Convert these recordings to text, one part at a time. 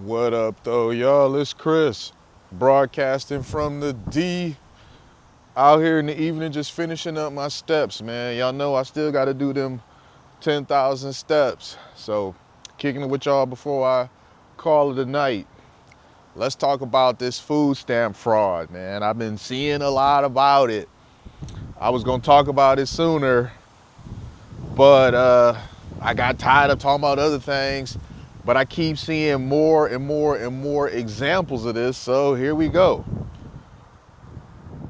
What up, though, y'all? It's Chris, broadcasting from the D. Out here in the evening, just finishing up my steps, man. Y'all know I still got to do them 10,000 steps. So, kicking it with y'all before I call it a night. Let's talk about this food stamp fraud, man. I've been seeing a lot about it. I was gonna talk about it sooner, but I got tired of talking about other things. But I keep seeing more and more and more examples of this, so here we go.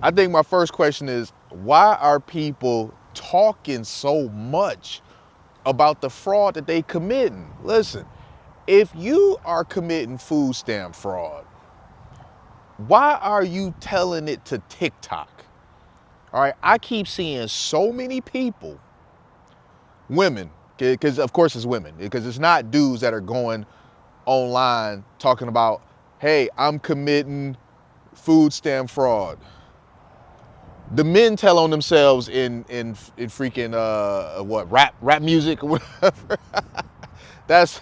I think my first question is, why are people talking so much about the fraud that they committing? Listen, if you are committing food stamp fraud, why are you telling it to TikTok? All right, I keep seeing so many people, women, because of course it's women, because it's not dudes that are going online talking about, hey, I'm committing food stamp fraud. The men tell on themselves in freaking what, rap music or whatever. that's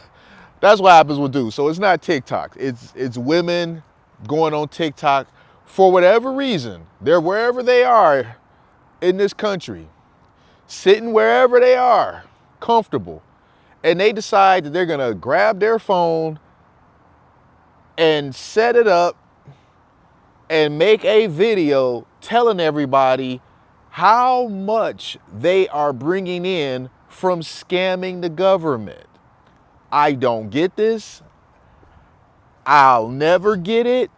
that's what happens with dudes. So it's not TikTok. It's women going on TikTok for whatever reason. They're wherever they are in this country, sitting wherever they are, comfortable, and they decide that they're gonna grab their phone and set it up and make a video telling everybody how much they are bringing in from scamming the government. I don't get this. I'll never get it.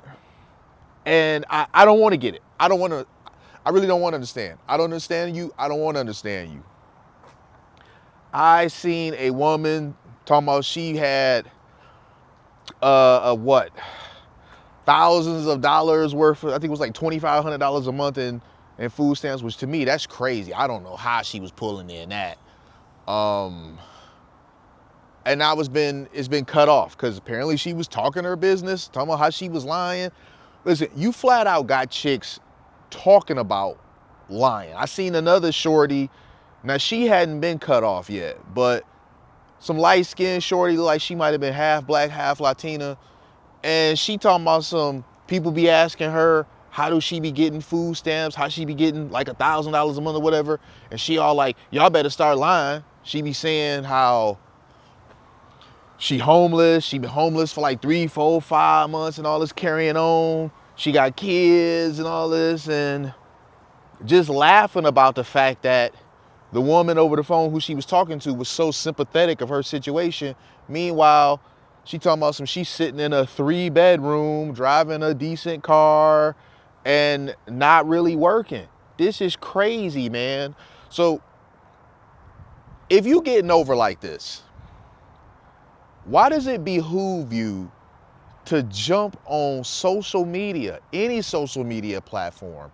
And I don't want to get it. I really don't want to understand. I don't understand you. I don't want to understand you. I seen a woman talking about she had a what? Thousands of dollars worth of, I think it was like $2,500 a month in food stamps, which to me, that's crazy. I don't know how she was pulling in that. And now it's been cut off because apparently she was talking her business, talking about how she was lying. Listen, you flat out got chicks talking about lying. I seen another shorty. Now she hadn't been cut off yet, but some light-skinned shorty, like she might have been half black, half Latina. And she talking about some people be asking her, how do she be getting food stamps? How she be getting like $1,000 a month or whatever? And she all like, y'all better start lying. She be saying how she homeless. She been homeless for like 3, 4, 5 months and all this carrying on. She got kids and all this, and just laughing about the fact that the woman over the phone who she was talking to was so sympathetic of her situation. Meanwhile, she talking about she's sitting in a 3-bedroom, driving a decent car, and not really working. This is crazy, man. So if you getting over like this, why does it behoove you to jump on social media, any social media platform,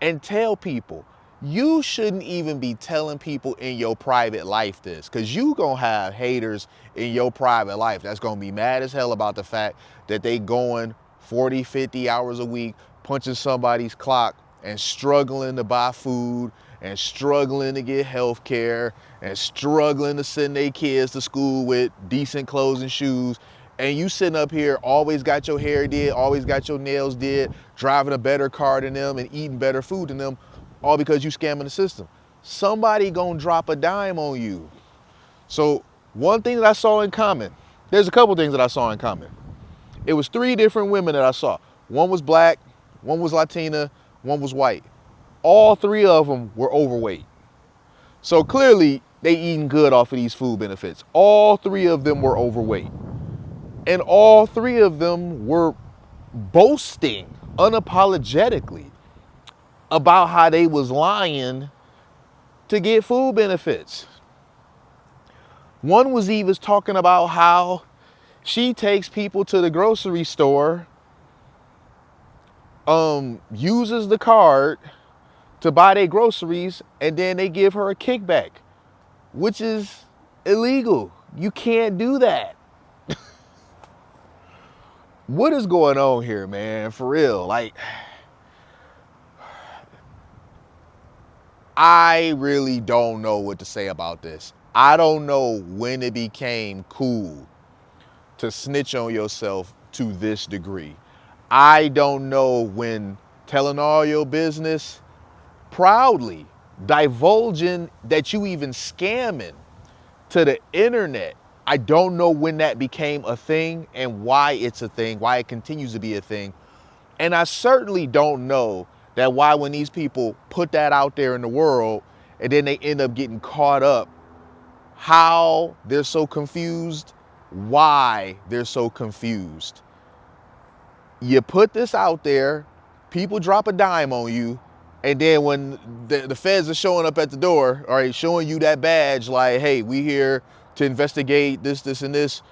and tell people? You shouldn't even be telling people in your private life this, because you gonna have haters in your private life that's gonna be mad as hell about the fact that they going 40, 50 hours a week, punching somebody's clock and struggling to buy food and struggling to get health care and struggling to send their kids to school with decent clothes and shoes. And you sitting up here, always got your hair did, always got your nails did, driving a better car than them and eating better food than them, all because you scamming the system. Somebody gonna drop a dime on you. So one thing that I saw in common, there's a couple things that I saw in common. It was 3 different women that I saw. One was black, one was Latina, one was white. All 3 of them were overweight. So clearly they eating good off of these food benefits. All 3 of them were overweight. And all 3 of them were boasting unapologetically about how they was lying to get food benefits. One was even talking about how she takes people to the grocery store, uses the card to buy their groceries, and then they give her a kickback, which is illegal. You can't do that. What is going on here, man? For real. Like, I really don't know what to say about this. I don't know when it became cool to snitch on yourself to this degree. I don't know when telling all your business proudly, divulging that you even scamming to the internet. I don't know when that became a thing and why it's a thing, why it continues to be a thing. And I certainly don't know that why when these people put that out there in the world and then they end up getting caught up, how they're so confused, why they're so confused. You put this out there, people drop a dime on you, and then when the feds are showing up at the door, all right, showing you that badge like, hey, we here to investigate this, this, and this.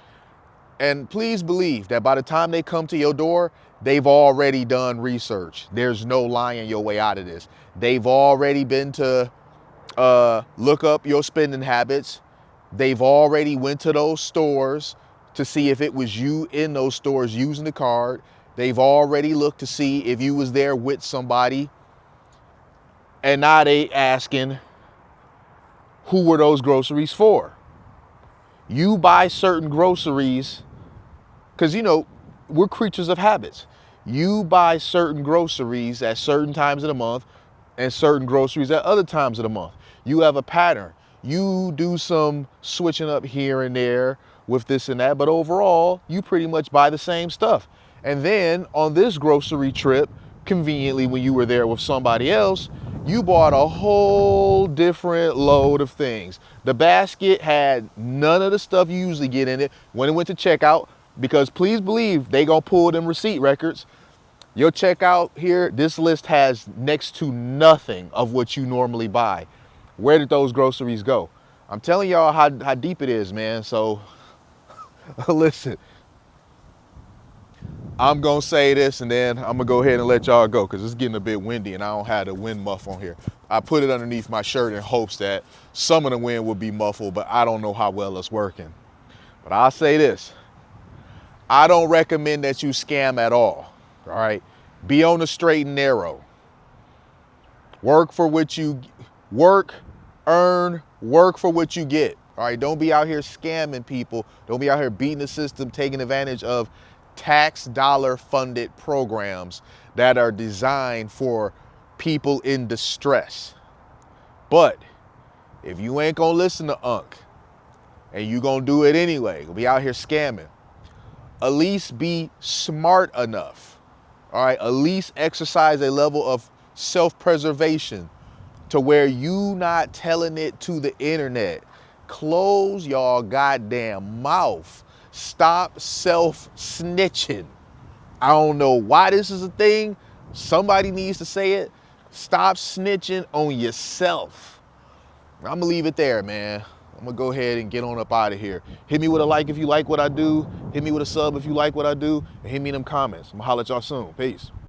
And please believe that by the time they come to your door, they've already done research. There's no lying your way out of this. They've already been to look up your spending habits. They've already went to those stores to see if it was you in those stores using the card. They've already looked to see if you was there with somebody. And now they asking, who were those groceries for? You buy certain groceries, because, you know, we're creatures of habits. You buy certain groceries at certain times of the month and certain groceries at other times of the month. You have a pattern. You do some switching up here and there with this and that, but overall, you pretty much buy the same stuff. And then on this grocery trip, conveniently when you were there with somebody else, you bought a whole different load of things. The basket had none of the stuff you usually get in it when it went to checkout, because please believe they gonna pull them receipt records. Your checkout here, this list has next to nothing of what you normally buy. Where did those groceries go? I'm telling y'all how deep it is, man. So listen, I'm gonna say this and then I'm gonna go ahead and let y'all go because it's getting a bit windy and I don't have the wind muff on here. I put it underneath my shirt in hopes that some of the wind would be muffled, but I don't know how well it's working. But I'll say this, I don't recommend that you scam at all right? Be on the straight and narrow. Work for what you, earn, work for what you get. All right, don't be out here scamming people. Don't be out here beating the system, taking advantage of tax dollar funded programs that are designed for people in distress. But if you ain't gonna listen to Unc and you gonna do it anyway, be out here scamming, at least be smart enough, all right? At least exercise a level of self-preservation to where you not telling it to the internet. Close y'all goddamn mouth. Stop self-snitching. I don't know why this is a thing. Somebody needs to say it. Stop snitching on yourself. I'm gonna leave it there, man. I'm gonna go ahead and get on up out of here. Hit me with a like if you like what I do. Hit me with a sub if you like what I do. And hit me in them comments. I'm gonna holler at y'all soon. Peace.